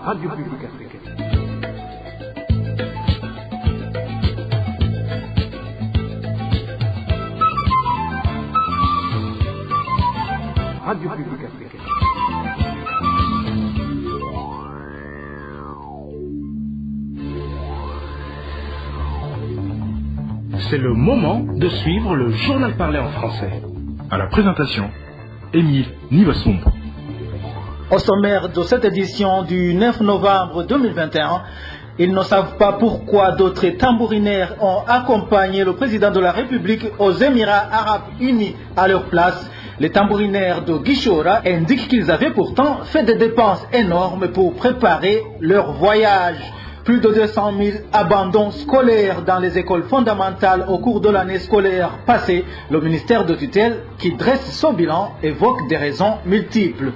Radio Publique Africaine. Radio Publique Africaine. C'est le moment de suivre le journal parlé en français. À la présentation, Émile Nivasumbo. Au sommaire de cette édition du 9 novembre 2021, ils ne savent pas pourquoi d'autres tambourinaires ont accompagné le président de la République aux Émirats Arabes Unis à leur place. Les tambourinaires de Guichora indiquent qu'ils avaient pourtant fait des dépenses énormes pour préparer leur voyage. Plus de 200 000 abandons scolaires dans les écoles fondamentales au cours de l'année scolaire passée. Le ministère de tutelle qui dresse son bilan évoque des raisons multiples.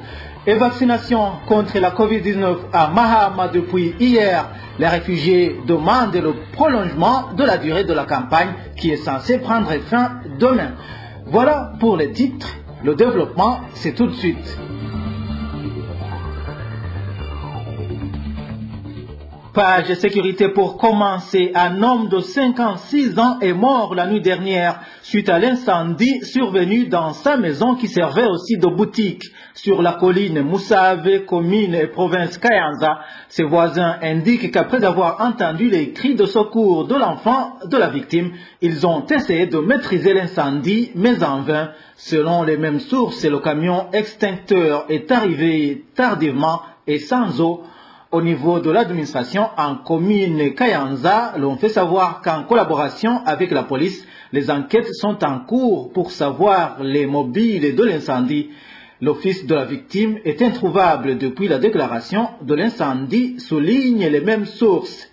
Et vaccination contre la Covid-19 à Mahama depuis hier. Les réfugiés demandent le prolongement de la durée de la campagne qui est censée prendre fin demain. Voilà pour les titres. Le développement, c'est tout de suite. Page sécurité pour commencer. Un homme de 56 ans est mort la nuit dernière suite à l'incendie survenu dans sa maison qui servait aussi de boutique sur la colline Moussave, commune et province Kayanza. Ses voisins indiquent qu'après avoir entendu les cris de secours de l'enfant de la victime, ils ont essayé de maîtriser l'incendie, mais en vain. Selon les mêmes sources, le camion extincteur est arrivé tardivement et sans eau. Au niveau de l'administration en commune Kayanza, l'on fait savoir qu'en collaboration avec la police, les enquêtes sont en cours pour savoir les mobiles de l'incendie. L'office de la victime est introuvable depuis la déclaration de l'incendie, soulignent les mêmes sources.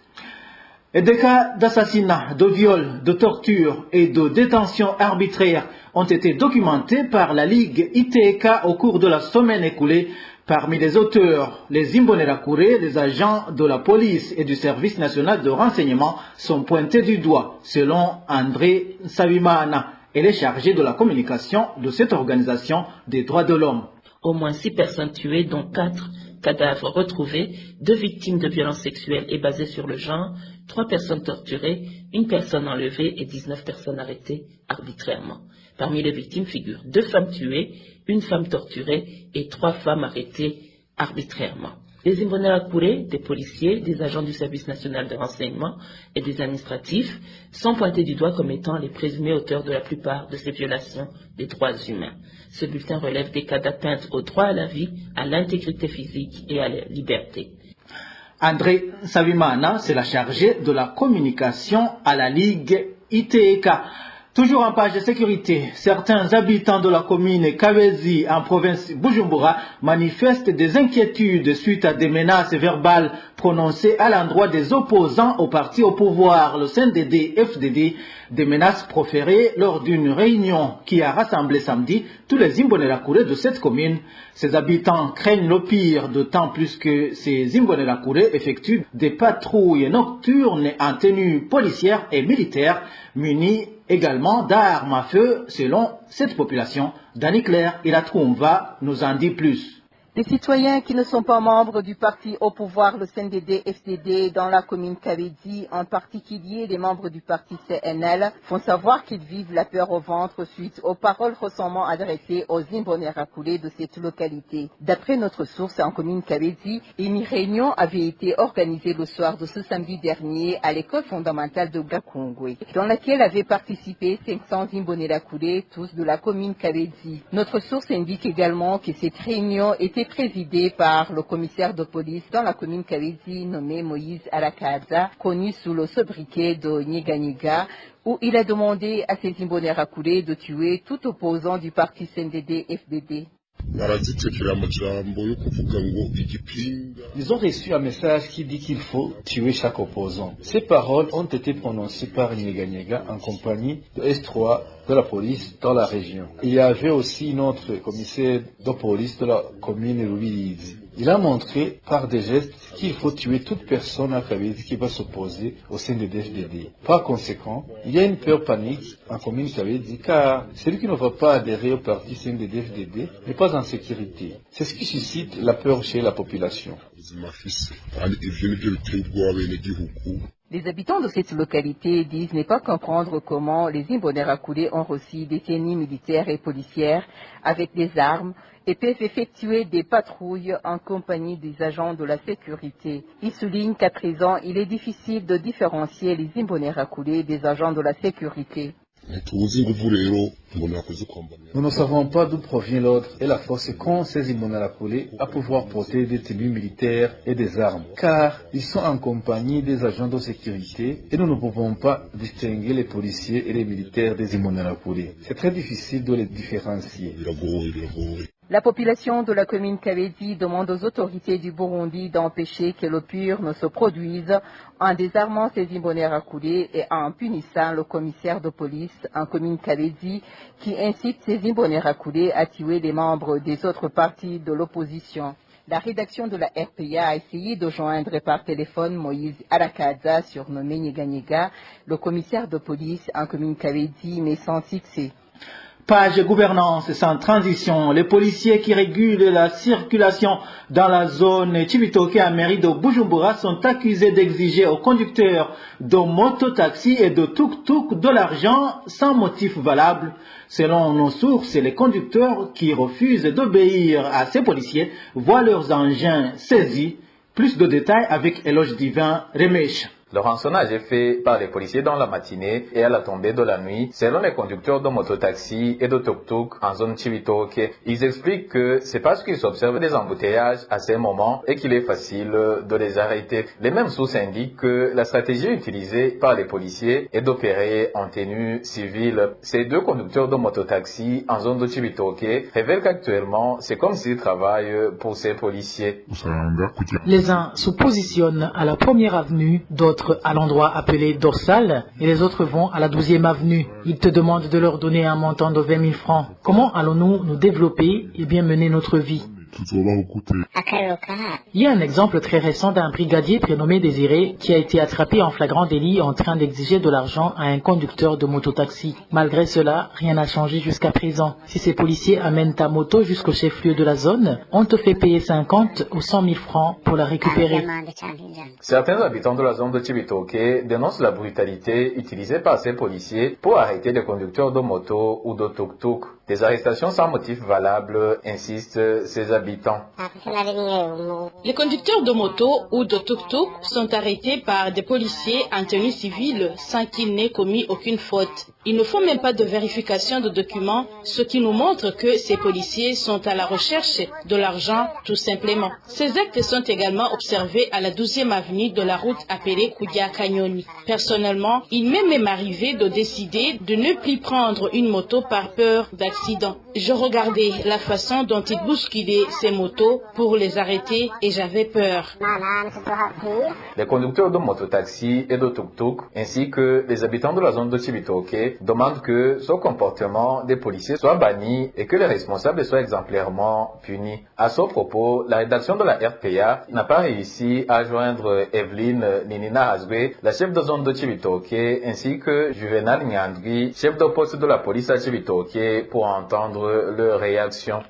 Et des cas d'assassinat, de viol, de torture et de détention arbitraire ont été documentés par la Ligue ITK au cours de la semaine écoulée. Parmi les auteurs, les Imbonerakure, les agents de la police et du service national de renseignement sont pointés du doigt, selon André Savimana, et les chargés de la communication de cette organisation des droits de l'homme. Au moins 6 personnes tuées, dont 4 cadavres retrouvés, 2 victimes de violences sexuelles et basées sur le genre, 3 personnes torturées, 1 personne enlevée et 19 personnes arrêtées arbitrairement. Parmi les victimes figurent 2 femmes tuées, 1 femme torturée et 3 femmes arrêtées arbitrairement. Les Imbonerakure, des policiers, des agents du service national de renseignement et des administratifs sont pointés du doigt comme étant les présumés auteurs de la plupart de ces violations des droits humains. Ce bulletin relève des cas d'atteinte au droit à la vie, à l'intégrité physique et à la liberté. André Savimana, c'est la chargée de la communication à la Ligue ITK. Toujours en page de sécurité, certains habitants de la commune Kabezi en province Bujumbura manifestent des inquiétudes suite à des menaces verbales prononcées à l'endroit des opposants au parti au pouvoir, le CNDD-FDD, des menaces proférées lors d'une réunion qui a rassemblé samedi tous les Imbonerakure de cette commune. Ces habitants craignent le pire, d'autant plus que ces Imbonerakure effectuent des patrouilles nocturnes en tenue policière et militaire, munis également d'armes à feu selon cette population. Danny Claire et la Troumva nous en dit plus. Des citoyens qui ne sont pas membres du parti au pouvoir, le CNDD-FDD, dans la commune Kabedi, en particulier des membres du parti CNL, font savoir qu'ils vivent la peur au ventre suite aux paroles récemment adressées aux Imbonerakure de cette localité. D'après notre source en commune Kabedi, une réunion avait été organisée le soir de ce samedi dernier à l'école fondamentale de Gakongwe, dans laquelle avaient participé 500 Imbonerakure, tous de la commune Kabedi. Notre source indique également que cette réunion était présidé par le commissaire de police dans la commune Kabezi nommé Moïse Arakaza, connu sous le sobriquet de Nyeganyega, où il a demandé à ses Imbonerakure de tuer tout opposant du parti CNDD-FDD. Ils ont reçu un message qui dit qu'il faut tuer chaque opposant. Ces paroles ont été prononcées par Nyeganyega en compagnie de S3 de la police dans la région. Il y avait aussi notre commissaire de police de la commune Rubirizi. Il a montré par des gestes qu'il faut tuer toute personne à Kabezi qui va s'opposer au sein de DFDD. Par conséquent, il y a une peur panique en commune Kabezi car celui qui ne va pas adhérer au parti CNDD-FDD n'est pas en sécurité. C'est ce qui suscite la peur chez la population. Les habitants de cette localité disent ne pas comprendre comment les Imbonerakure ont reçu des tenus militaires et policières avec des armes et peuvent effectuer des patrouilles en compagnie des agents de la sécurité. Ils soulignent qu'à présent, il est difficile de différencier les Imbonerakure des agents de la sécurité. Nous ne savons pas d'où provient l'ordre et la force qu'ont ces Imbonerakure à pouvoir porter des tenues militaires et des armes, car ils sont en compagnie des agents de sécurité et nous ne pouvons pas distinguer les policiers et les militaires des Imbonerakure. C'est très difficile de les différencier. La population de la commune Kabezi demande aux autorités du Burundi d'empêcher que le pur ne se produise en désarmant ces Imbonerakure et en punissant le commissaire de police en commune Kabezi qui incite ces Imbonerakure à tuer les membres des autres partis de l'opposition. La rédaction de la RPA a essayé de joindre par téléphone Moïse Arakaza, surnommé Nyega, le commissaire de police en commune Kabezi, mais sans succès. Page gouvernance sans transition. Les policiers qui régulent la circulation dans la zone Chibitoke à mairie de Bujumbura sont accusés d'exiger aux conducteurs de mototaxi et de tuk-tuk de l'argent sans motif valable. Selon nos sources, les conducteurs qui refusent d'obéir à ces policiers voient leurs engins saisis. Plus de détails avec Éloge Divin Remesh. Le rançonnage est fait par les policiers dans la matinée et à la tombée de la nuit, selon les conducteurs de mototaxi et de tuk-tuk en zone Chibitoke. Ils expliquent que c'est parce qu'ils observent des embouteillages à ces moments et qu'il est facile de les arrêter. Les mêmes sources indiquent que la stratégie utilisée par les policiers est d'opérer en tenue civile. Ces deux conducteurs de mototaxi en zone de Chibitoke révèlent qu'actuellement, c'est comme s'ils travaillent pour ces policiers. Les uns se positionnent à la première avenue, d'autres à l'endroit appelé dorsal et les autres vont à la 12e avenue. Ils te demandent de leur donner un montant de 20 000 francs. Comment allons-nous nous développer et bien mener notre vie? Il y a un exemple très récent d'un brigadier prénommé Désiré qui a été attrapé en flagrant délit en train d'exiger de l'argent à un conducteur de mototaxi. Malgré cela, rien n'a changé jusqu'à présent. Si ces policiers amènent ta moto jusqu'au chef-lieu de la zone, on te fait payer 50 ou 100 000 francs pour la récupérer. Certains habitants de la zone de Chibitoke dénoncent la brutalité utilisée par ces policiers pour arrêter des conducteurs de moto ou de tuk-tuk. Des arrestations sans motif valable, insistent ces habitants. Les conducteurs de moto ou de tuk-tuk sont arrêtés par des policiers en tenue civile sans qu'ils n'aient commis aucune faute. Ils ne font même pas de vérification de documents, ce qui nous montre que ces policiers sont à la recherche de l'argent tout simplement. Ces actes sont également observés à la 12e avenue de la route appelée Koudia Kanyoni. Personnellement, il m'est même arrivé de décider de ne plus prendre une moto par peur d'accident. Je regardais la façon dont ils bousculaient ces motos pour les arrêter et j'avais peur. Les conducteurs de mototaxi et de tuk-tuk, ainsi que les habitants de la zone de Chibitoke, demandent que ce comportement des policiers soit banni et que les responsables soient exemplairement punis. À ce propos, la rédaction de la RPA n'a pas réussi à joindre Evelyne Ninina Hasbe, la chef de zone de Chibitoke, ainsi que Juvenal Nyandwi, chef de poste de la police à Chibitoke, pour entendre leurs réactions.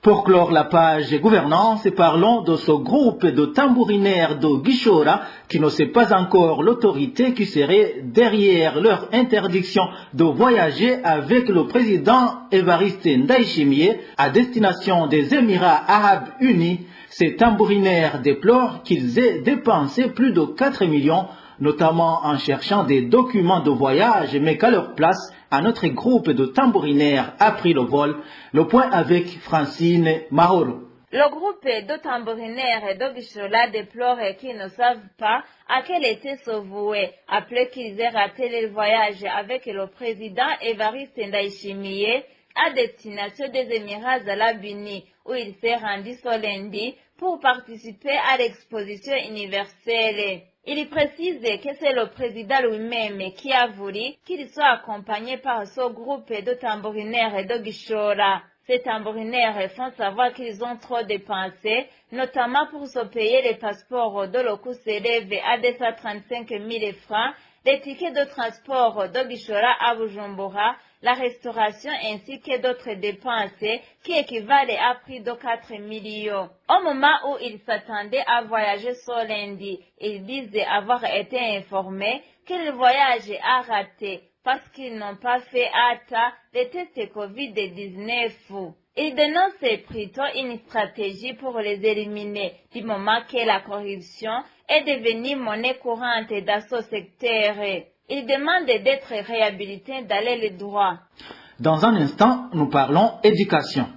Pour clore la page gouvernance, parlons de ce groupe de tambourinaires de Gishora qui ne sait pas encore l'autorité qui serait derrière leur interdiction de voyager avec le président Évariste Ndayishimiye à destination des Émirats Arabes Unis. Ces tambourinaires déplorent qu'ils aient dépensé plus de 4 millions, notamment en cherchant des documents de voyage, mais qu'à leur place, un autre groupe de tambourinaires a pris le vol. Le point avec Francine Mahoro. Le groupe de tambourinaires de Gishola déplore qu'ils ne savent pas à quel été se vouer, après qu'ils aient raté le voyage avec le président Évariste Ndayishimiye à destination des Émirats Arabes Unis, où il s'est rendu ce lundi pour participer à l'exposition universelle. Il précise que c'est le président lui-même qui a voulu qu'il soit accompagné par ce groupe de tambourinaires de Gishora. Ces tambourinaires font savoir qu'ils ont trop dépensé, notamment pour se payer les passeports dont le coût s'élève à 235 000 francs les tickets de transport d'Ogishora à Bujumbura, la restauration ainsi que d'autres dépenses qui équivalent à prix de 4 millions. Au moment où ils s'attendaient à voyager ce lundi, ils disaient avoir été informés que le voyage a raté parce qu'ils n'ont pas fait hâte les tests Covid-19. Ils dénoncent plutôt une stratégie pour les éliminer du moment que la corruption est devenue monnaie courante dans ce secteur. Ils demandent d'être réhabilités dans les droits. Dans un instant, nous parlons éducation.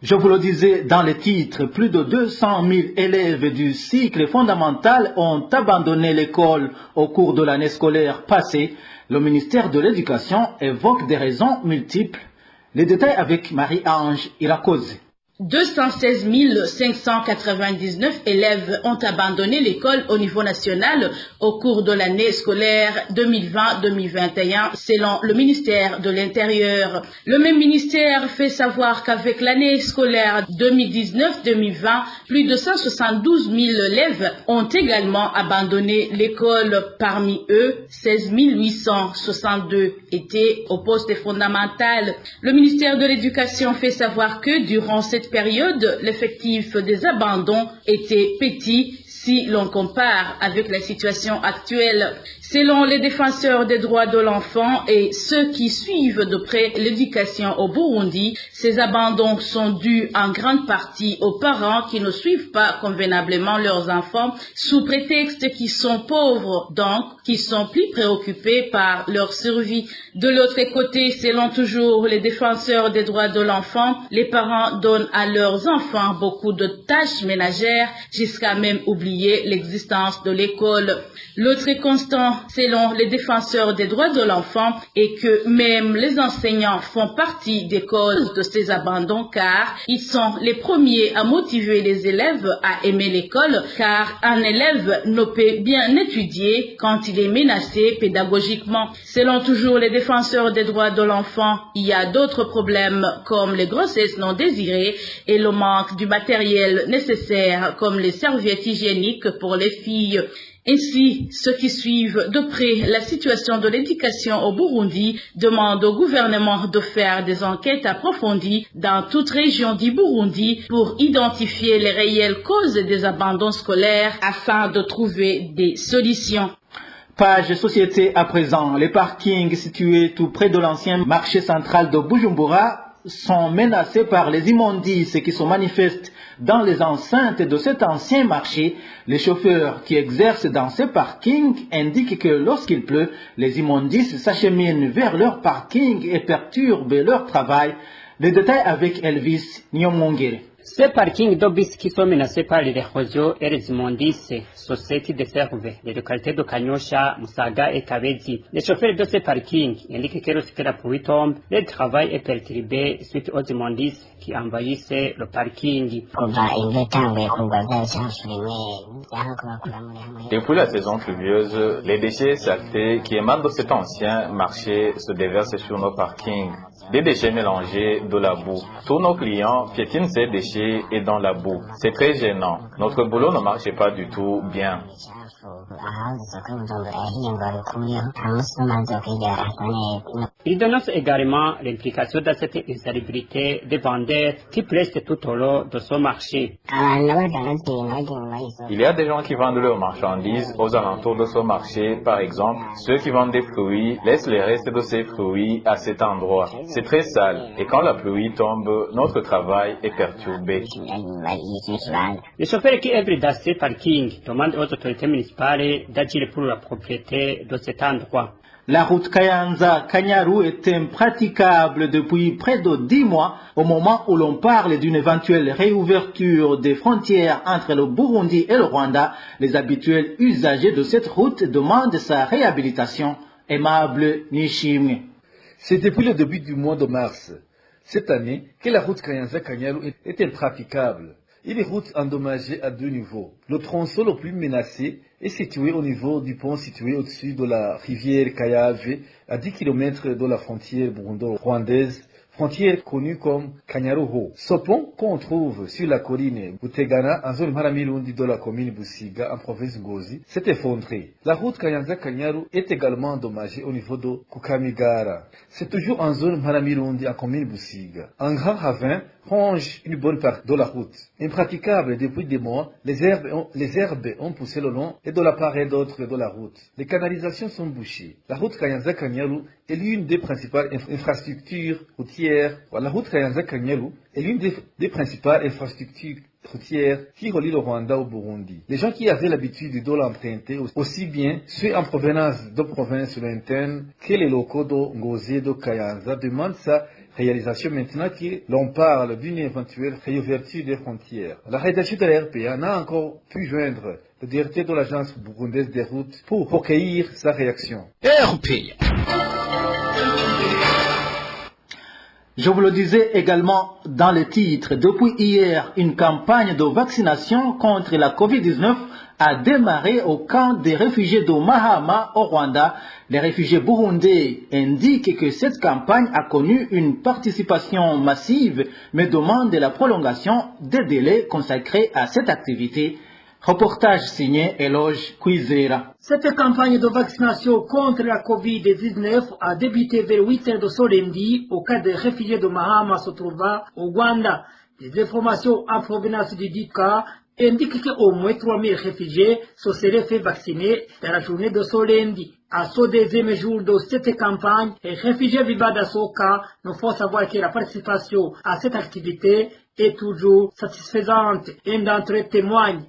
Je vous le disais dans les titres, plus de 200 000 élèves du cycle fondamental ont abandonné l'école au cours de l'année scolaire passée. Le ministère de l'Éducation évoque des raisons multiples. Les détails avec Marie-Ange Irakoze. 216 599 élèves ont abandonné l'école au niveau national au cours de l'année scolaire 2020-2021 selon le ministère de l'Intérieur. Le même ministère fait savoir qu'avec l'année scolaire 2019-2020, plus de 172 000 élèves ont également abandonné l'école. Parmi eux, 16 862 étaient au poste fondamental. Le ministère de l'Éducation fait savoir que durant cette période, l'effectif des abandons était petit si l'on compare avec la situation actuelle. Selon les défenseurs des droits de l'enfant et ceux qui suivent de près l'éducation au Burundi, ces abandons sont dus en grande partie aux parents qui ne suivent pas convenablement leurs enfants sous prétexte qu'ils sont pauvres, donc qui sont plus préoccupés par leur survie. De l'autre côté, selon toujours les défenseurs des droits de l'enfant, les parents donnent à leurs enfants beaucoup de tâches ménagères jusqu'à même oublier l'existence de l'école. L'autre constant, selon les défenseurs des droits de l'enfant, est que même les enseignants font partie des causes de ces abandons car ils sont les premiers à motiver les élèves à aimer l'école car un élève ne peut bien étudier quand il est menacé pédagogiquement. Selon toujours les défenseurs des droits de l'enfant, il y a d'autres problèmes comme les grossesses non désirées et le manque du matériel nécessaire comme les serviettes hygiéniques pour les filles. Ainsi, ceux qui suivent de près la situation de l'éducation au Burundi demandent au gouvernement de faire des enquêtes approfondies dans toute région du Burundi pour identifier les réelles causes des abandons scolaires afin de trouver des solutions. Page société à présent. Les parkings situés tout près de l'ancien marché central de Bujumbura sont menacés par les immondices qui se manifestent dans les enceintes de cet ancien marché. Les chauffeurs qui exercent dans ces parkings indiquent que lorsqu'il pleut, les immondices s'acheminent vers leur parking et perturbent leur travail. Les détails avec Elvis Nyomongere. Ces parkings de bus qui sont menacés par l'érosion et les immondices sont ceux qui desservent les localités de Kanyosha, Musaga et Kabezi. Les chauffeurs de ces parkings indiquent que lorsque la pluie tombe, le travail est perturbé suite aux immondices qui envahissent le parking. Depuis la saison pluvieuse, les déchets saletés qui émanent de cet ancien marché se déversent sur nos parkings. Des déchets mélangés de la boue. Tous nos clients piétinent ces déchets et dans la boue. C'est très gênant. Notre boulot ne marche pas du tout bien. Il dénonce également l'implication dans cette insalubrité des vendeurs qui prestent tout au long de ce marché. Il y a des gens qui vendent leurs marchandises aux alentours de ce marché. Par exemple, ceux qui vendent des fruits laissent les restes de ces fruits à cet endroit. C'est très sale et quand la pluie tombe, notre travail est perturbé. Les chauffeurs qui œuvrent dans ces parkings demandent aux autorités municipales d'agir pour la propriété de cet endroit. La route Kayanza-Kanyaru est impraticable depuis près de 10 mois au moment où l'on parle d'une éventuelle réouverture des frontières entre le Burundi et le Rwanda. Les habituels usagers de cette route demandent sa réhabilitation. Aimable Nishimwe. C'est depuis le début du mois de mars cette année que la route Kayanza-Kanyaru est impraticable. Il est route endommagée à 2 niveaux. Le tronçon le plus menacé est situé au niveau du pont situé au-dessus de la rivière Kayave, à 10 km de la frontière burundo-rwandaise, frontière connue comme Kanyaruho. Ce pont qu'on trouve sur la colline Butegana en zone Maramirundi de la commune Busiga en province Ngozi s'est effondré. La route Kayanza-Kanyaru est également endommagée au niveau de Kukamigara. C'est toujours en zone Maramirundi en commune Busiga. Un grand ravin ronge une bonne partie de la route. Impraticable depuis des mois, les herbes ont poussé le long et de la part et d'autre de la route. Les canalisations sont bouchées. La route Kayanza-Kanyaru est l'une des principales infrastructures routières. La route Kayanza-Kanyaru est l'une des principales infrastructures routières qui relie le Rwanda au Burundi. Les gens qui avaient l'habitude de l'emprunter, aussi bien ceux en provenance de provinces lointaines que les locaux de Ngozi et de Kayanza, demandent sa réalisation maintenant que l'on parle d'une éventuelle réouverture des frontières. La rédaction de la RPA n'a encore pu joindre le directeur de l'agence burundaise des routes pour recueillir sa réaction. RPA. Je vous le disais également dans le titre, depuis hier, une campagne de vaccination contre la Covid-19 a démarré au camp des réfugiés de Mahama au Rwanda. Les réfugiés burundais indiquent que cette campagne a connu une participation massive, mais demandent la prolongation des délais consacrés à cette activité. Reportage signé Eloge Kwizera. Cette campagne de vaccination contre la Covid-19 a débuté vers 8h de ce lundi au cas des réfugiés de Mahama se trouvant au Rwanda. Des informations en provenance du DICA indiquent qu'au moins 3000 réfugiés se seraient fait vacciner dans la journée de ce lundi. À ce deuxième jour de cette campagne, les réfugiés vivant dans ce cas nous font savoir que la participation à cette activité est toujours satisfaisante. Un d'entre eux témoigne.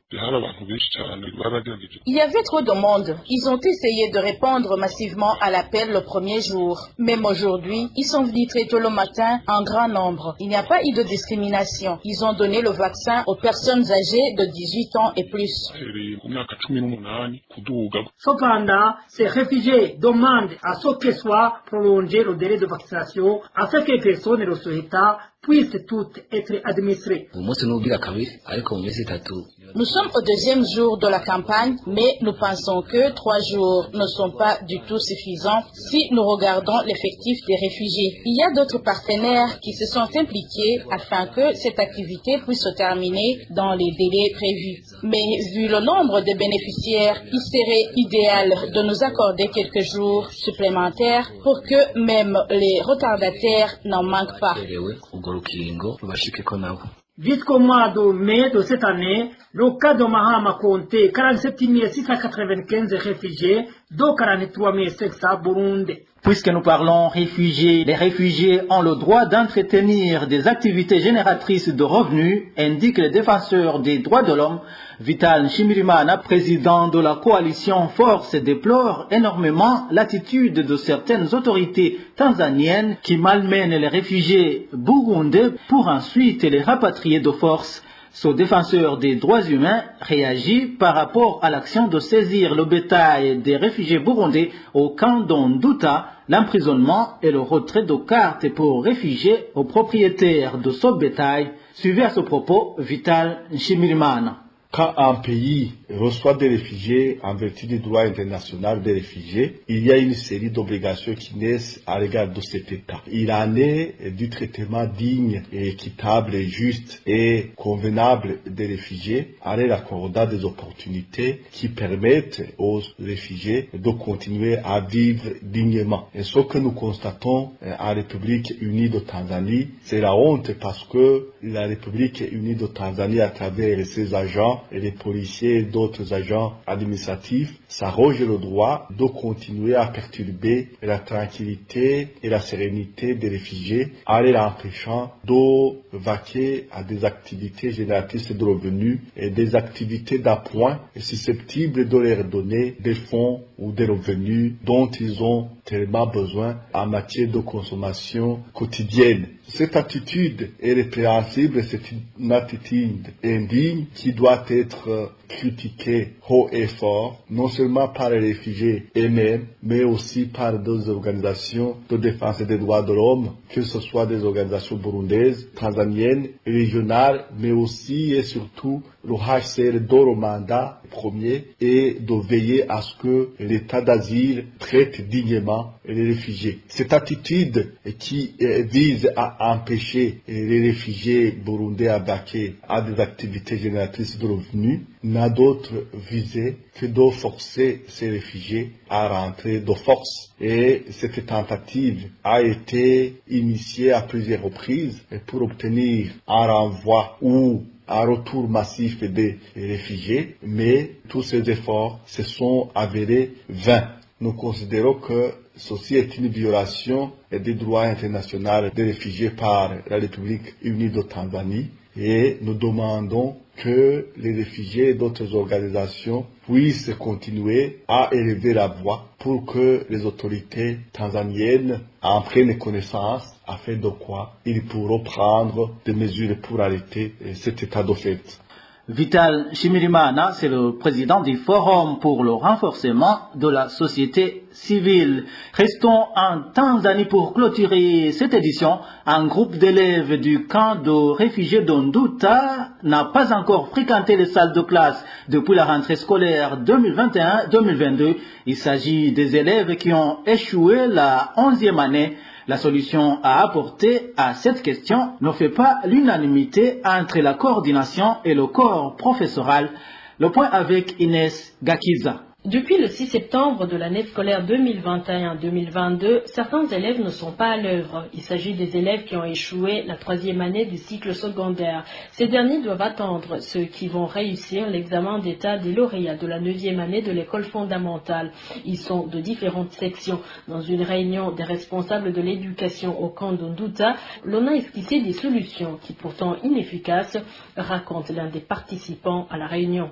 Il y avait trop de monde. Ils ont essayé de répondre massivement à l'appel le premier jour. Même aujourd'hui, ils sont venus très tôt le matin en grand nombre. Il n'y a pas eu de discrimination. Ils ont donné le vaccin aux personnes âgées de 18 ans et plus. Cependant, ces réfugiés demandent à ce que soit prolongé le délai de vaccination afin que les personnes le souhaitant puissent toutes être administrées. Nous sommes au deuxième jour de la campagne, mais nous pensons que 3 jours ne sont pas du tout suffisants si nous regardons l'effectif des réfugiés. Il y a d'autres partenaires qui se sont impliqués afin que cette activité puisse se terminer dans les délais prévus. Mais vu le nombre de bénéficiaires, il serait idéal de nous accorder quelques jours supplémentaires pour que même les retardataires n'en manquent pas. Jusqu'au mois de mai de cette année, le cas de Mahama comptait 47 695 réfugiés, dont 43 500 burundais. Puisque nous parlons réfugiés, les réfugiés ont le droit d'entretenir des activités génératrices de revenus, indique le défenseur des droits de l'homme. Vital Nshimirimana, président de la coalition Force, déplore énormément l'attitude de certaines autorités tanzaniennes qui malmènent les réfugiés burundais pour ensuite les rapatrier de force. Ce défenseur des droits humains réagit par rapport à l'action de saisir le bétail des réfugiés burundais au camp d'Onduta, l'emprisonnement et le retrait de cartes pour réfugiés aux propriétaires de ce bétail. Suivez à ce propos Vital Nshimirimana. Quand un pays reçoit des réfugiés en vertu du droit international des réfugiés, il y a une série d'obligations qui naissent à l'égard de cet État. Il en est du traitement digne et équitable et juste et convenable des réfugiés en leur accordant des opportunités qui permettent aux réfugiés de continuer à vivre dignement. Et ce que nous constatons en République unie de Tanzanie, c'est la honte parce que la République unie de Tanzanie, à travers ses agents, et les policiers et d'autres agents administratifs s'arrogent le droit de continuer à perturber la tranquillité et la sérénité des réfugiés en les empêchant de vaquer à des activités génératrices de revenus et des activités d'appoint susceptibles de leur donner des fonds ou des revenus dont ils ont tellement besoin en matière de consommation quotidienne. Cette attitude est répréhensible, c'est une attitude indigne qui doit être critiquée haut et fort, non seulement par les réfugiés eux-mêmes, mais aussi par des organisations de défense des droits de l'homme, que ce soit des organisations burundaises, tanzaniennes, régionales, mais aussi et surtout le HCR de Rwanda premier est de veiller à ce que l'état d'asile traite dignement les réfugiés. Cette attitude qui vise à empêcher les réfugiés burundais à vaquer à des activités génératrices de revenus n'a d'autre visée que de forcer ces réfugiés à rentrer de force. Et cette tentative a été initiée à plusieurs reprises pour obtenir un renvoi ou un retour massif des réfugiés, mais tous ces efforts se sont avérés vains. Nous considérons que ceci est une violation des droits internationaux des réfugiés par la République unie de Tanzanie et nous demandons que les réfugiés et d'autres organisations puissent continuer à élever la voix pour que les autorités tanzaniennes en prennent connaissance, afin de quoi ils pourront prendre des mesures pour arrêter cet état de fait. Vital Shimirimana, c'est le président du Forum pour le renforcement de la société civile. Restons en Tanzanie pour clôturer cette édition. Un groupe d'élèves du camp de réfugiés d'Onduta n'a pas encore fréquenté les salles de classe depuis la rentrée scolaire 2021-2022. Il s'agit des élèves qui ont échoué la 11e année. La solution à apporter à cette question ne fait pas l'unanimité entre la coordination et le corps professoral. Le point avec Inès Gakiza. Depuis le 6 septembre de l'année scolaire 2021-2022, certains élèves ne sont pas à l'œuvre. Il s'agit des élèves qui ont échoué la 3e année du cycle secondaire. Ces derniers doivent attendre ceux qui vont réussir l'examen d'état des lauréats de la 9e année de l'école fondamentale. Ils sont de différentes sections. Dans une réunion des responsables de l'éducation au camp d'Onduta, l'on a esquissé des solutions qui, pourtant inefficaces, raconte l'un des participants à la réunion.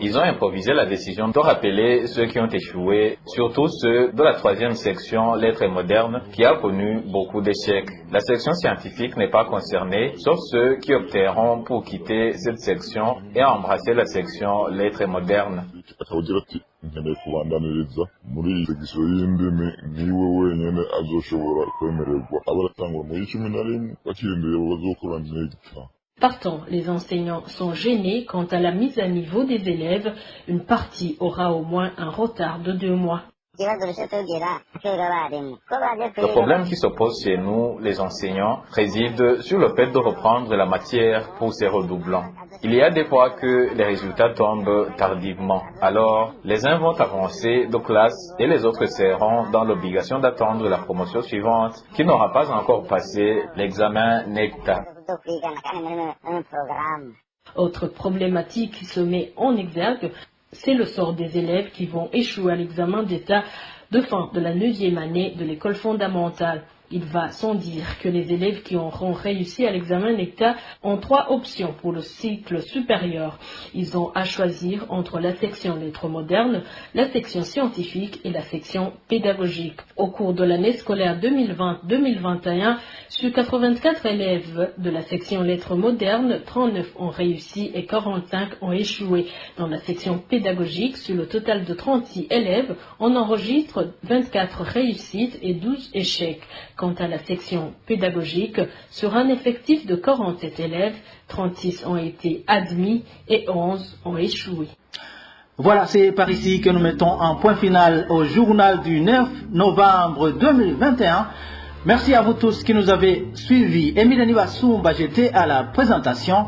Ils ont improvisé la décision de rappeler ceux qui ont échoué, surtout ceux de la 3e section lettres modernes qui a connu beaucoup d'échecs. La section scientifique n'est pas concernée, sauf ceux qui opteront pour quitter cette section et embrasser la section lettres modernes. Partant, les enseignants sont gênés quant à la mise à niveau des élèves. Une partie aura au moins un retard de 2 mois. Le problème qui s'oppose chez nous, les enseignants, réside sur le fait de reprendre la matière pour ces redoublants. Il y a des fois que les résultats tombent tardivement. Alors, les uns vont avancer de classe et les autres seront dans l'obligation d'attendre la promotion suivante qui n'aura pas encore passé l'examen NECTA. Autre problématique qui se met en exergue, c'est le sort des élèves qui vont échouer à l'examen d'état de fin de la 9e année de l'école fondamentale. Il va sans dire que les élèves qui auront réussi à l'examen NECTA ont 3 options pour le cycle supérieur. Ils ont à choisir entre la section lettres modernes, la section scientifique et la section pédagogique. Au cours de l'année scolaire 2020-2021, sur 84 élèves de la section lettres modernes, 39 ont réussi et 45 ont échoué. Dans la section pédagogique, sur le total de 36 élèves, on enregistre 24 réussites et 12 échecs. Quant à la section pédagogique, sur un effectif de 47 élèves, 36 ont été admis et 11 ont échoué. Voilà, c'est par ici que nous mettons un point final au journal du 9 novembre 2021. Merci à vous tous qui nous avez suivis. Émile Nivasoumba, j'étais à la présentation.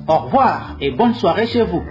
Au revoir et bonne soirée chez vous.